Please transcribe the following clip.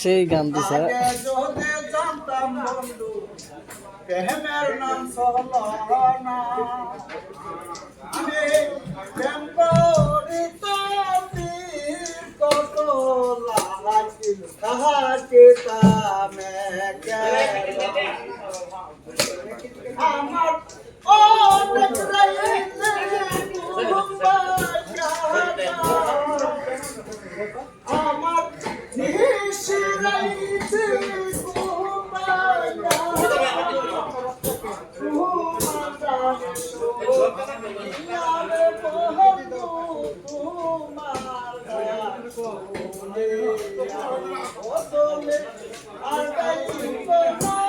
সেই গান দিছে। আগে যদি জানতাম বন্ধু প্রেমের নাম সহলনা আমি প্রেম করিতাম কত লাগিল তাহাকে তামে আমার ও দেখরাইতে আমার নিশিরাইতে আর